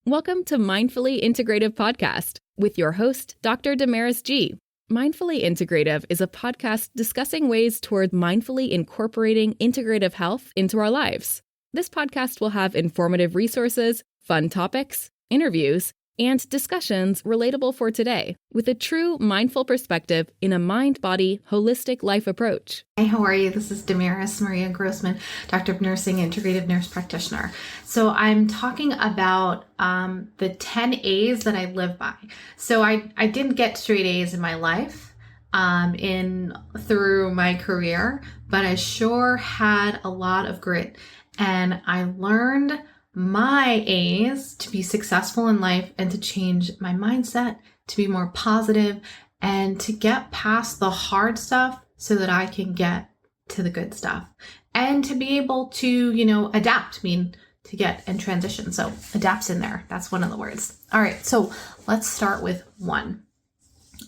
Welcome to Mindfully Integrative Podcast with your host, Dr. Damaris G. Mindfully Integrative is a podcast discussing ways toward mindfully incorporating integrative health into our lives. This podcast will have informative resources, fun topics, interviews, and discussions relatable for today with a true mindful perspective in a mind-body, holistic life approach. Hi, how are you? This is Damaris Maria Grossman, Doctor of Nursing, Integrative Nurse Practitioner. So I'm talking about the 10 A's that I live by. So I didn't get straight A's in my life through my career, but I sure had a lot of grit. And I learned my A's to be successful in life and to change my mindset, to be more positive, and to get past the hard stuff so that I can get to the good stuff and to be able to, adapt, to get and transition. So adapt's in there. That's one of the words. All right. So let's start with 1,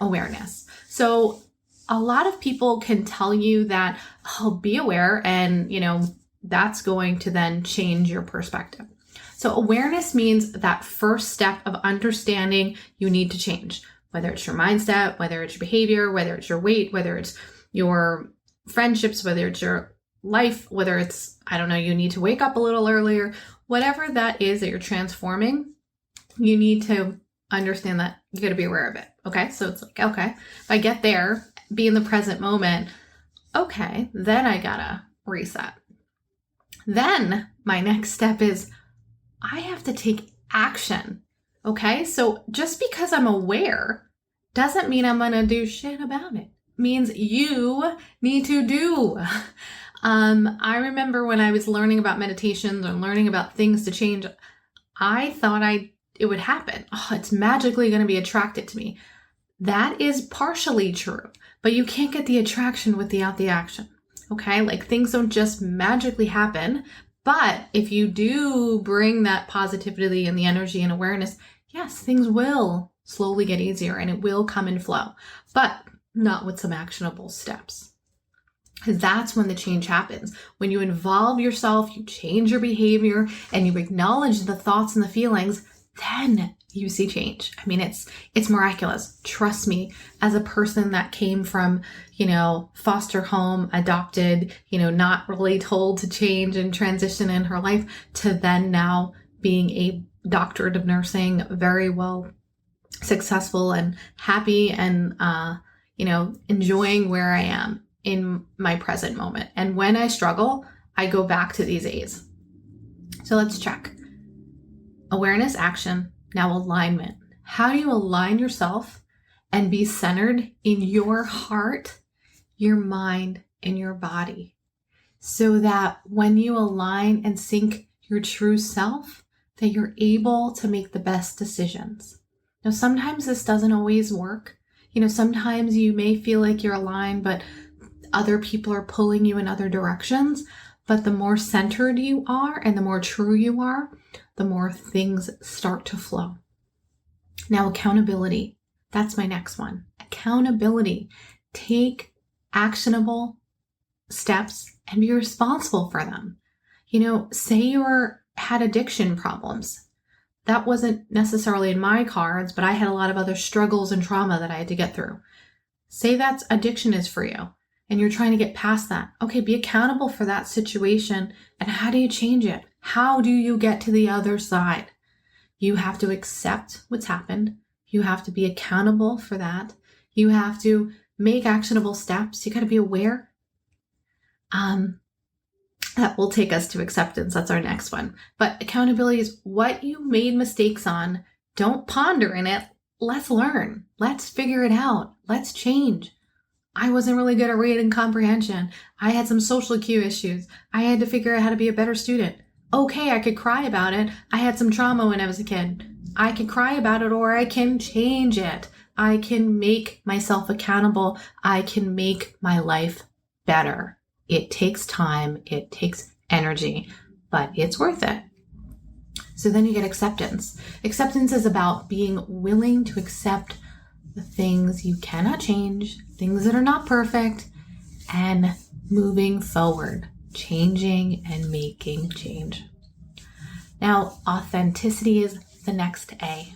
awareness. So a lot of people can tell you that, be aware and, that's going to then change your perspective. So awareness means that first step of understanding you need to change, whether it's your mindset, whether it's your behavior, whether it's your weight, whether it's your friendships, whether it's your life, whether it's, you need to wake up a little earlier, whatever that is that you're transforming, you need to understand that you got to be aware of it. Okay. So it's like, okay, if I get there, be in the present moment. Okay. Then I gotta reset. Then my next step is I have to take action. Okay. So just because I'm aware doesn't mean I'm going to do shit about it. It means you need to do. I remember when I was learning about meditations or learning about things to change, I thought it would happen. It's magically going to be attracted to me. That is partially true, but you can't get the attraction without the action. Okay. Like things don't just magically happen, but if you do bring that positivity and the energy and awareness, yes, things will slowly get easier and it will come and flow, but not with some actionable steps. Because that's when the change happens. When you involve yourself, you change your behavior and you acknowledge the thoughts and the feelings, then you see change. It's miraculous. Trust me, as a person that came from, foster home, adopted, not really told to change and transition in her life to then now being a doctorate of nursing, very well successful and happy and, enjoying where I am in my present moment. And when I struggle, I go back to these A's. So let's check. Awareness, action, now alignment. How do you align yourself and be centered in your heart, your mind, and your body so that when you align and sync your true self, that you're able to make the best decisions. Now, sometimes this doesn't always work. Sometimes you may feel like you're aligned, but other people are pulling you in other directions. But the more centered you are and the more true you are, the more things start to flow. Now, accountability. That's my next one. Accountability. Take actionable steps and be responsible for them. Say you had addiction problems. That wasn't necessarily in my cards, but I had a lot of other struggles and trauma that I had to get through. Say that's addiction is for you and you're trying to get past that. Okay, be accountable for that situation. And how do you change it? How do you get to the other side? You have to accept what's happened. You have to be accountable for that. You have to make actionable steps. You got to be aware. That will take us to acceptance. That's our next one. But accountability is what you made mistakes on. Don't ponder in it. Let's learn. Let's figure it out. Let's change. I wasn't really good at reading comprehension. I had some social cue issues. I had to figure out how to be a better student. Okay, I could cry about it. I had some trauma when I was a kid. I can cry about it or I can change it. I can make myself accountable. I can make my life better. It takes time. It takes energy, but it's worth it. So then you get acceptance. Acceptance is about being willing to accept the things you cannot change, things that are not perfect, and moving forward, changing and making change. Now, authenticity is the next A.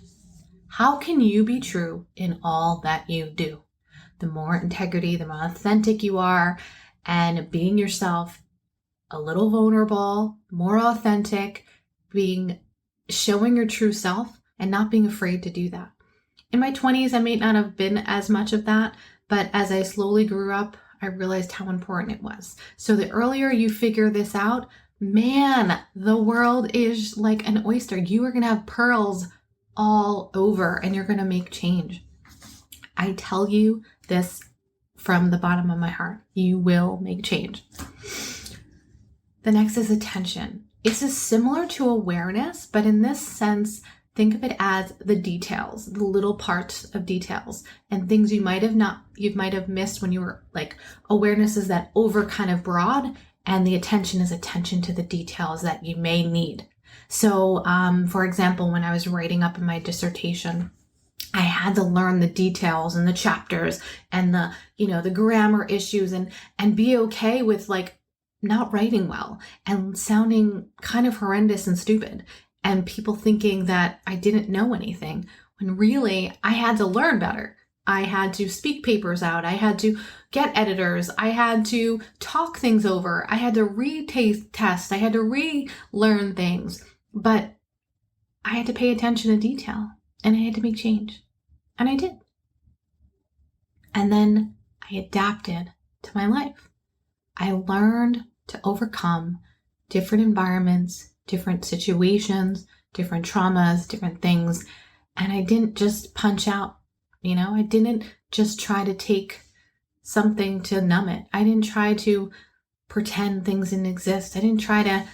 How can you be true in all that you do? The more integrity, the more authentic you are, and being yourself, a little vulnerable, more authentic, showing your true self and not being afraid to do that. In my 20s, I may not have been as much of that, but as I slowly grew up, I realized how important it was. So the earlier you figure this out, man, the world is like an oyster. You are going to have pearls all over and you're going to make change. I tell you this from the bottom of my heart. You will make change. The next is attention. It's similar to awareness, but in this sense, think of it as the details, the little parts of details and things you might have missed when you were like, awareness is that over kind of broad, and the attention is attention to the details that you may need. So, for example, when I was writing up in my dissertation, I had to learn the details and the chapters and the grammar issues and be okay with like not writing well and sounding kind of horrendous and stupid. And people thinking that I didn't know anything, when really I had to learn better. I had to speak papers out. I had to get editors. I had to talk things over. I had to retest. I had to relearn things. But I had to pay attention to detail and I had to make change. And I did. And then I adapted to my life. I learned to overcome different environments, different situations, different traumas, different things. And I didn't just punch out, I didn't just try to take something to numb it. I didn't try to pretend things didn't exist. I didn't try to,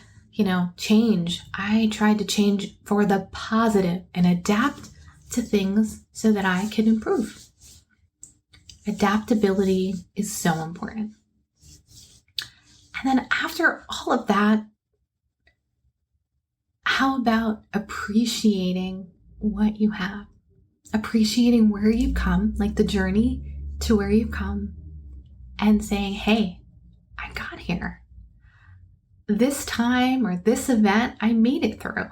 change. I tried to change for the positive and adapt to things so that I can improve. Adaptability is so important. And then after all of that, how about appreciating what you have? Appreciating where you've come, like the journey to where you've come, and saying, hey, I got here. This time or this event, I made it through.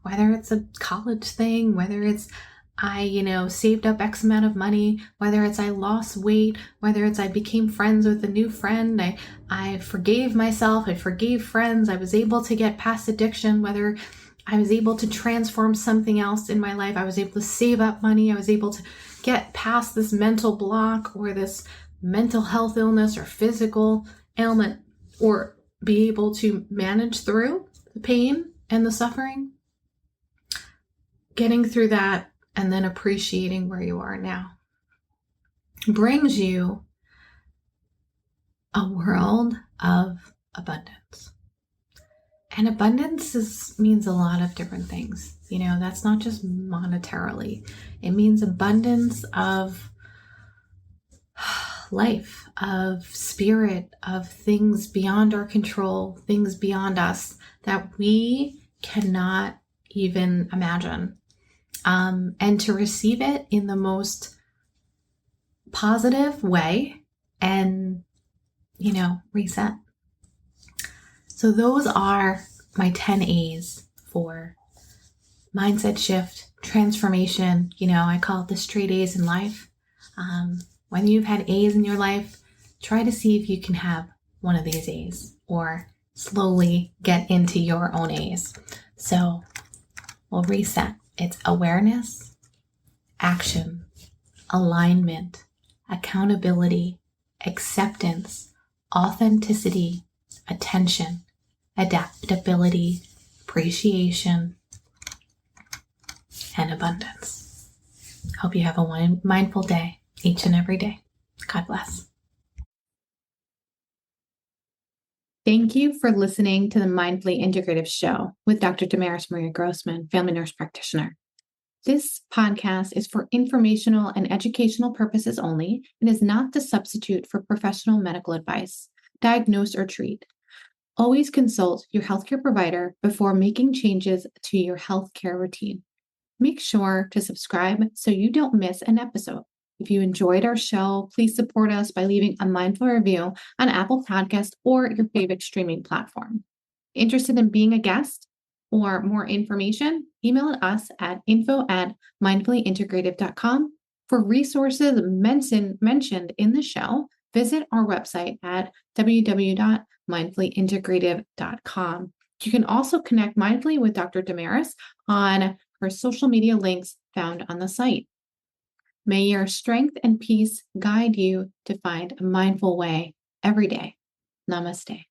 Whether it's a college thing, whether it's I, saved up X amount of money, whether it's I lost weight, whether it's I became friends with a new friend, I forgave myself, I forgave friends, I was able to get past addiction, whether I was able to transform something else in my life, I was able to save up money, I was able to get past this mental block or this mental health illness or physical ailment, or be able to manage through the pain and the suffering, getting through that, and then appreciating where you are now brings you a world of abundance. And abundance means a lot of different things. That's not just monetarily. It means abundance of life, of spirit, of things beyond our control, things beyond us that we cannot even imagine. And to receive it in the most positive way and, reset. So those are my 10 A's for mindset shift, transformation. I call it the straight A's in life. When you've had A's in your life, try to see if you can have one of these A's or slowly get into your own A's. So we'll reset. It's awareness, action, alignment, accountability, acceptance, authenticity, attention, adaptability, appreciation, and abundance. Hope you have a mindful day each and every day. God bless. Thank you for listening to the Mindfully Integrative Show with Dr. Damaris Maria Grossman, family nurse practitioner. This podcast is for informational and educational purposes only and is not to substitute for professional medical advice, diagnose, or treat. Always consult your healthcare provider before making changes to your healthcare routine. Make sure to subscribe so you don't miss an episode. If you enjoyed our show, please support us by leaving a mindful review on Apple Podcasts or your favorite streaming platform. Interested in being a guest? or more information, email us at info@mindfullyintegrative.com. For resources mentioned in the show, visit our website at www.mindfullyintegrative.com. You can also connect mindfully with Dr. Damaris on her social media links found on the site. May your strength and peace guide you to find a mindful way every day. Namaste.